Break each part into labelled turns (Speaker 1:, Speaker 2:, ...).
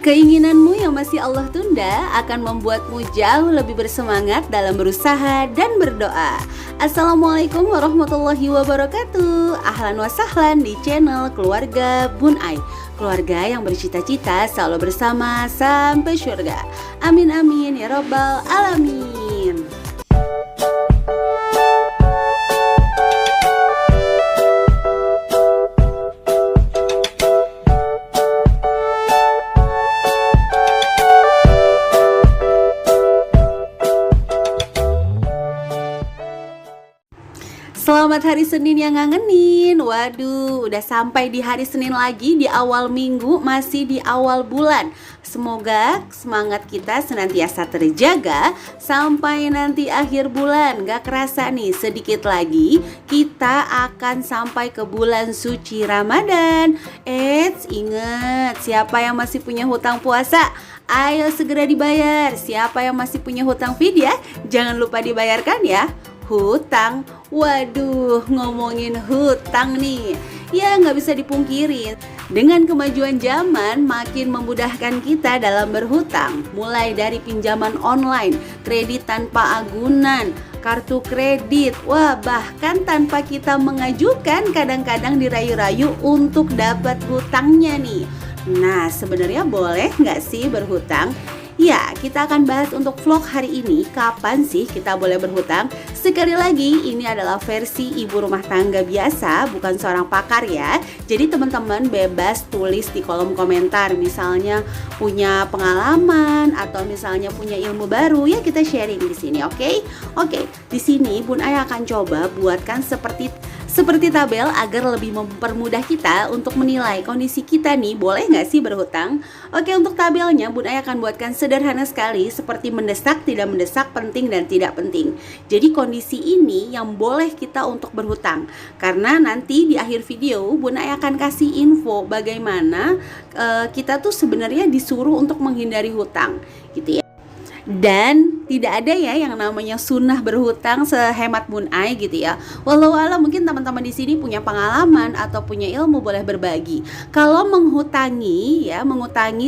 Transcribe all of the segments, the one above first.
Speaker 1: Keinginanmu yang masih Allah tunda akan membuatmu jauh lebih bersemangat dalam berusaha dan berdoa. Assalamualaikum warahmatullahi wabarakatuh. Ahlan wa sahlan di channel Keluarga Bun Ai. Keluarga yang bercita-cita selalu bersama sampai syurga. Amin amin ya robbal alamin. Selamat hari Senin yang ngangenin. Waduh, udah sampai di hari Senin lagi, di awal minggu, masih di awal bulan. Semoga semangat kita senantiasa terjaga sampai nanti akhir bulan. Gak kerasa nih, sedikit lagi kita akan sampai ke bulan suci Ramadan. Ingat, siapa yang masih punya hutang puasa, ayo segera dibayar. Siapa yang masih punya hutang fidyah, jangan lupa dibayarkan ya. Hutang, waduh, ngomongin hutang nih, ya nggak bisa dipungkiri. Dengan kemajuan zaman makin memudahkan kita dalam berhutang. Mulai dari pinjaman online, kredit tanpa agunan, kartu kredit, wah bahkan tanpa kita mengajukan kadang-kadang dirayu-rayu untuk dapat hutangnya nih. Nah, sebenarnya boleh nggak sih berhutang? Ya, kita akan bahas untuk vlog hari ini, kapan sih kita boleh berhutang. Sekali lagi, ini adalah versi ibu rumah tangga biasa, bukan seorang pakar ya. Jadi teman-teman bebas tulis di kolom komentar, misalnya punya pengalaman atau misalnya punya ilmu baru, ya kita sharing di sini, oke? Oke, di sini Bun Ai akan coba buatkan seperti tabel agar lebih mempermudah kita untuk menilai kondisi kita nih, boleh nggak sih berhutang? Oke, untuk tabelnya Bun Ai akan buatkan sederhana sekali, seperti mendesak, tidak mendesak, penting dan tidak penting. Jadi kondisi ini yang boleh kita untuk berhutang. Karena nanti di akhir video Bun Ai akan kasih info bagaimana kita tuh sebenarnya disuruh untuk menghindari hutang, gitu ya. Dan tidak ada ya yang namanya sunnah berhutang sehemat Bun Ai gitu ya. Walau alam mungkin teman-teman di sini punya pengalaman atau punya ilmu, boleh berbagi. Kalau mengutangi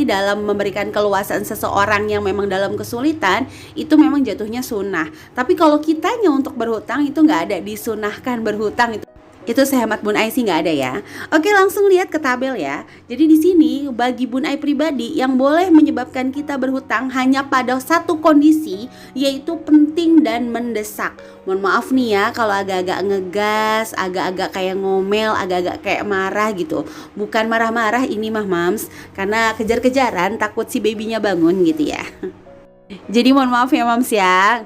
Speaker 1: dalam memberikan keluasan seseorang yang memang dalam kesulitan, itu memang jatuhnya sunnah. Tapi kalau kitanya untuk berhutang itu nggak ada disunahkan berhutang, itu sehemat Bun Ai sih nggak ada ya. Oke, langsung lihat ke tabel ya. Jadi di sini bagi Bun Ai pribadi yang boleh menyebabkan kita berhutang hanya pada satu kondisi, yaitu penting dan mendesak. Mohon maaf nih ya kalau agak-agak ngegas, agak-agak kayak ngomel, agak-agak kayak marah gitu. Bukan marah-marah ini mah mams, karena kejar-kejaran takut si babynya bangun gitu ya. Jadi mohon maaf ya mams ya.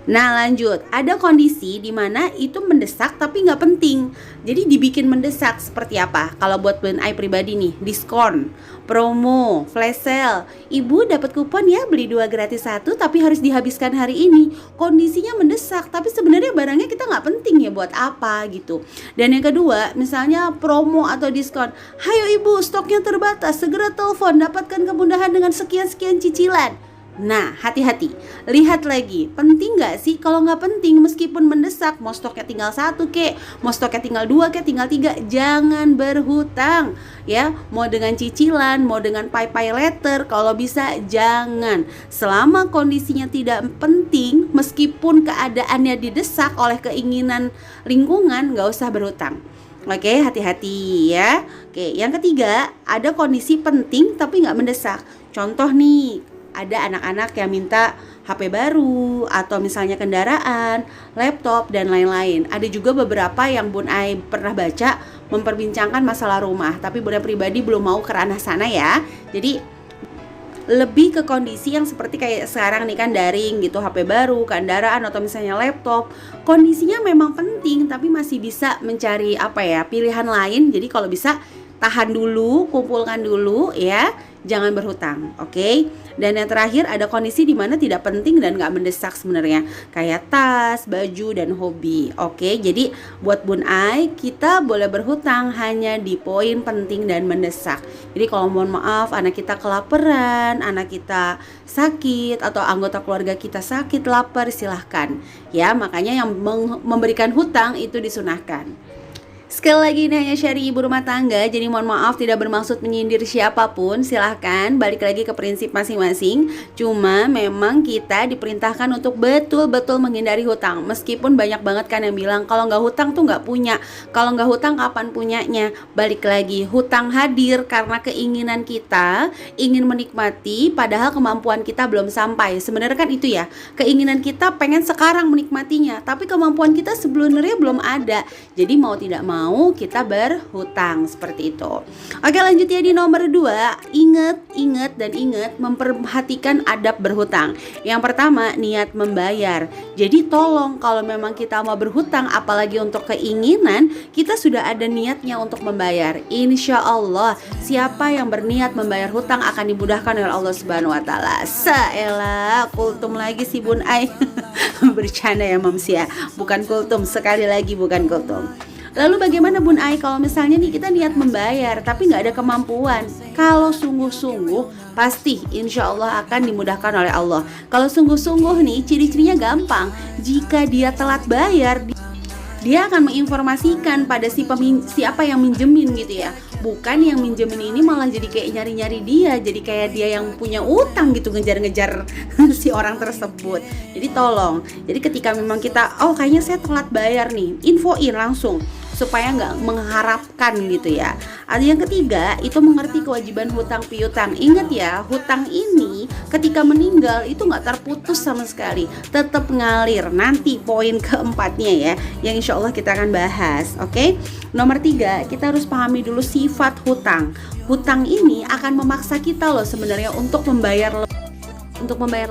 Speaker 1: Nah lanjut, ada kondisi di mana itu mendesak tapi nggak penting. Jadi dibikin mendesak seperti apa? Kalau buat Bun Ai pribadi nih, diskon, promo, flash sale. Ibu dapat kupon ya, beli 2 gratis 1 tapi harus dihabiskan hari ini. Kondisinya mendesak tapi sebenarnya barangnya kita nggak penting ya, buat apa gitu. Dan yang kedua, misalnya promo atau diskon. Hayo ibu, stoknya terbatas, segera telepon, dapatkan kemudahan dengan sekian-sekian cicilan. Nah, hati-hati, lihat lagi, penting gak sih? Kalau nggak penting, meskipun mendesak, mau stoknya tinggal 1 kek, mau stoknya tinggal 2 kek, tinggal 3, jangan berhutang ya. Mau dengan cicilan, mau dengan pay letter, kalau bisa jangan. Selama kondisinya tidak penting, meskipun keadaannya didesak oleh keinginan lingkungan, gak usah berhutang. Oke, hati-hati ya. Oke, yang ketiga, ada kondisi penting tapi nggak mendesak. Contoh nih, ada anak-anak yang minta HP baru atau misalnya kendaraan, laptop dan lain-lain. Ada juga beberapa yang Bun Ai pernah baca memperbincangkan masalah rumah, tapi Bun Ai pribadi belum mau ke ranah sana ya. Jadi lebih ke kondisi yang seperti kayak sekarang nih kan, daring gitu, HP baru, kendaraan atau misalnya laptop. Kondisinya memang penting tapi masih bisa mencari pilihan lain. Jadi kalau bisa tahan dulu, kumpulkan dulu ya, jangan berhutang, oke? Dan yang terakhir ada kondisi di mana tidak penting dan nggak mendesak sebenarnya, kayak tas, baju dan hobi, oke? Jadi buat Bun Ai, kita boleh berhutang hanya di poin penting dan mendesak. Jadi kalau mohon maaf anak kita kelaparan, anak kita sakit atau anggota keluarga kita sakit, lapar, silahkan ya. Makanya yang memberikan hutang itu disunahkan. Sekali lagi ini hanya sharing ibu rumah tangga, jadi mohon maaf tidak bermaksud menyindir siapapun. Silahkan balik lagi ke prinsip masing-masing. Cuma memang kita diperintahkan untuk betul-betul menghindari hutang. Meskipun banyak banget kan yang bilang kalau nggak hutang tuh nggak punya, kalau nggak hutang kapan punyanya. Balik lagi, hutang hadir karena keinginan kita ingin menikmati, padahal kemampuan kita belum sampai. Sebenarnya kan itu ya, keinginan kita pengen sekarang menikmatinya, tapi kemampuan kita sebenarnya belum ada. Jadi mau tidak mau kita berhutang seperti itu. Oke, lanjut ya di nomor 2. Ingat memperhatikan adab berhutang. Yang pertama, niat membayar. Jadi tolong kalau memang kita mau berhutang, apalagi untuk keinginan, kita sudah ada niatnya untuk membayar. Insya Allah siapa yang berniat membayar hutang akan dimudahkan oleh Allah Subhanahu wa taala. Saelah kultum lagi si Bun Ai. Bercanda ya Mams ya, bukan kultum, sekali lagi bukan kultum. Lalu bagaimana Bun Ai kalau misalnya nih kita niat membayar tapi nggak ada kemampuan? Kalau sungguh-sungguh pasti insya Allah akan dimudahkan oleh Allah. Kalau sungguh-sungguh nih ciri-cirinya gampang. Jika dia telat bayar, dia akan menginformasikan pada siapa yang minjemin gitu ya. Bukan yang minjemin ini malah jadi kayak nyari-nyari dia, jadi kayak dia yang punya utang gitu, ngejar-ngejar si orang tersebut. Jadi tolong, jadi ketika memang kita kayaknya saya telat bayar nih, infoin langsung supaya nggak mengharapkan gitu ya. Ada yang ketiga, itu mengerti kewajiban hutang piutang. Ingat ya, hutang ini ketika meninggal itu nggak terputus sama sekali, tetap ngalir. Nanti poin keempatnya ya, yang insya Allah kita akan bahas. Oke, nomor 3, kita harus pahami dulu sifat hutang. Hutang ini akan memaksa kita loh sebenarnya untuk membayar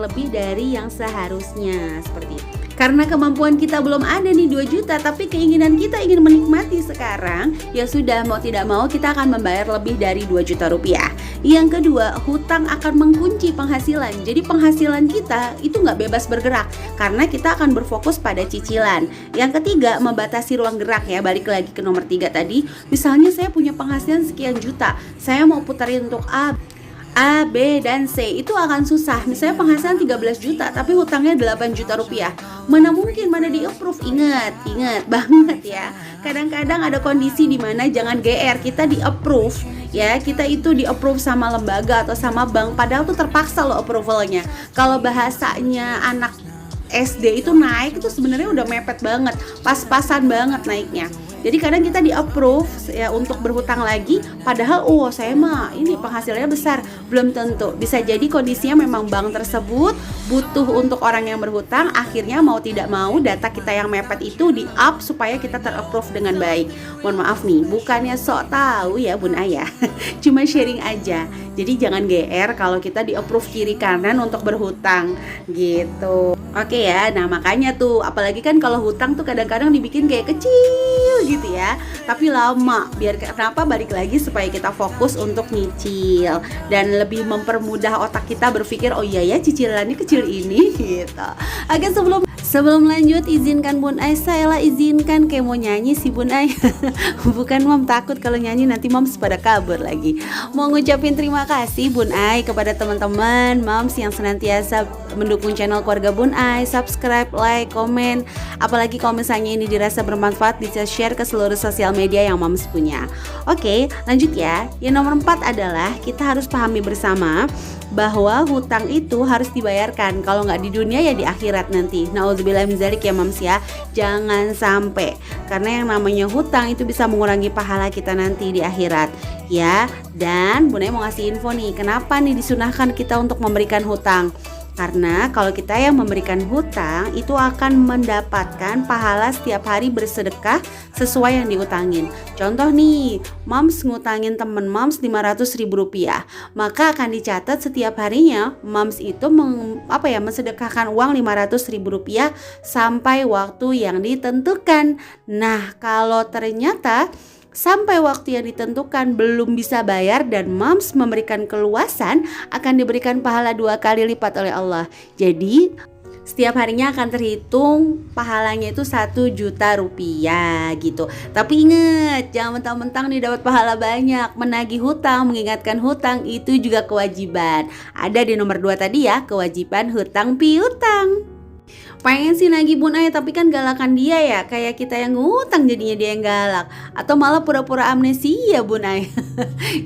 Speaker 1: lebih dari yang seharusnya, seperti itu. Karena kemampuan kita belum ada nih 2 juta, tapi keinginan kita ingin menikmati sekarang, ya sudah, mau tidak mau kita akan membayar lebih dari 2 juta rupiah. Yang kedua, hutang akan mengunci penghasilan. Jadi penghasilan kita itu nggak bebas bergerak, karena kita akan berfokus pada cicilan. Yang ketiga, membatasi ruang gerak ya. Balik lagi ke nomor 3 tadi. Misalnya saya punya penghasilan sekian juta, saya mau putarin untuk A, B, dan C, itu akan susah. Misalnya penghasilan 13 juta tapi hutangnya 8 juta rupiah. Mana mungkin, mana di approve. Ingat banget ya. Kadang-kadang ada kondisi di mana jangan GR, kita di approve ya. Kita itu di approve sama lembaga atau sama bank, padahal tuh terpaksa loh approvalnya. Kalau bahasanya anak SD itu naik itu sebenarnya udah mepet banget, pas-pasan banget naiknya. Jadi kadang kita di approve ya untuk berhutang lagi, padahal saya mah ini penghasilannya besar. Belum tentu. Bisa jadi kondisinya memang bank tersebut butuh untuk orang yang berhutang, akhirnya mau tidak mau data kita yang mepet itu di up supaya kita terapprove dengan baik. Mohon maaf nih, bukannya sok tahu ya Bun Ayah. Cuma sharing aja. Jadi jangan GR kalau kita di approve kiri kanan untuk berhutang gitu. Oke ya. Nah, makanya tuh apalagi kan kalau hutang tuh kadang-kadang dibikin kayak kecil gitu ya, tapi lama. Biar kenapa? Balik lagi supaya kita fokus untuk nyicil dan lebih mempermudah otak kita berpikir, oh iya ya cicilannya kecil ini gitu. Oke, sebelum lanjut, izinkan Bun Ai, saya izinkan kayak mau nyanyi si Bun Ai. Bukan Mam, takut kalau nyanyi nanti Mams pada kabur lagi. Mau ngucapin terima kasih Bun Ai kepada teman-teman Mams yang senantiasa mendukung channel keluarga Bun Ai, subscribe, like, komen. Apalagi kalau misalnya ini dirasa bermanfaat, bisa share ke seluruh sosial media yang Mams punya. Oke, lanjut ya. Yang nomor 4 adalah kita harus pahami bersama bahwa hutang itu harus dibayarkan. Kalau nggak di dunia ya di akhirat nanti. Nauzubillah min dzalik ya Mams ya. Jangan sampai, karena yang namanya hutang itu bisa mengurangi pahala kita nanti di akhirat ya. Dan Bun Ai mau ngasih info nih, kenapa nih disunahkan kita untuk memberikan hutang. Karena kalau kita yang memberikan hutang itu akan mendapatkan pahala setiap hari bersedekah sesuai yang diutangin. Contoh nih, Mams ngutangin temen Mams 500.000 rupiah, maka akan dicatat setiap harinya Mams itu mensedekahkan uang 500.000 rupiah sampai waktu yang ditentukan. Nah, kalau ternyata sampai waktu yang ditentukan belum bisa bayar dan Mams memberikan keluasan, akan diberikan pahala 2 kali lipat oleh Allah. Jadi setiap harinya akan terhitung pahalanya itu 1 juta rupiah gitu. Tapi ingat, jangan mentang-mentang nih dapat pahala banyak. Menagih hutang, mengingatkan hutang itu juga kewajiban. Ada di nomor 2 tadi ya, kewajiban hutang piutang. pengen sih nagih Bun Ay, tapi kan galakan dia ya, kayak kita yang ngutang jadinya dia yang galak, atau malah pura-pura amnesia Bun Ay.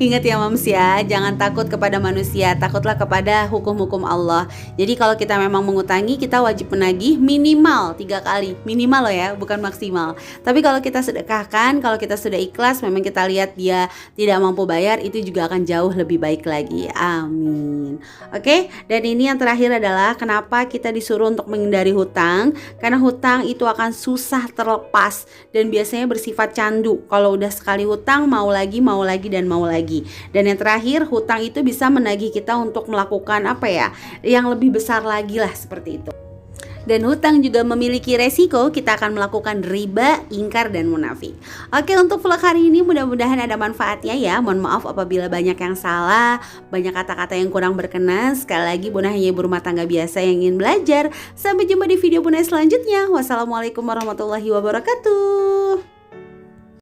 Speaker 1: Ingat ya Mams ya, jangan takut kepada manusia, takutlah kepada hukum-hukum Allah. Jadi kalau kita memang mengutangi, kita wajib menagih minimal 3 kali, minimal loh ya, bukan maksimal. Tapi kalau kita sedekahkan, kalau kita sudah ikhlas, memang kita lihat dia tidak mampu bayar, itu juga akan jauh lebih baik lagi. Amin. Oke, dan ini yang terakhir adalah kenapa kita disuruh untuk menghindari hutang. Karena hutang itu akan susah terlepas dan biasanya bersifat candu. Kalau udah sekali hutang, mau lagi dan mau lagi. Dan yang terakhir, hutang itu bisa menagih kita untuk melakukan apa ya, yang lebih besar lagi lah, seperti itu. Dan hutang juga memiliki resiko, kita akan melakukan riba, ingkar, dan munafik. Oke, untuk vlog hari ini mudah-mudahan ada manfaatnya ya. Mohon maaf apabila banyak yang salah, banyak kata-kata yang kurang berkenan. Sekali lagi Bunda hanya ibu rumah tangga biasa yang ingin belajar. Sampai jumpa di video Bunda selanjutnya. Wassalamualaikum warahmatullahi wabarakatuh.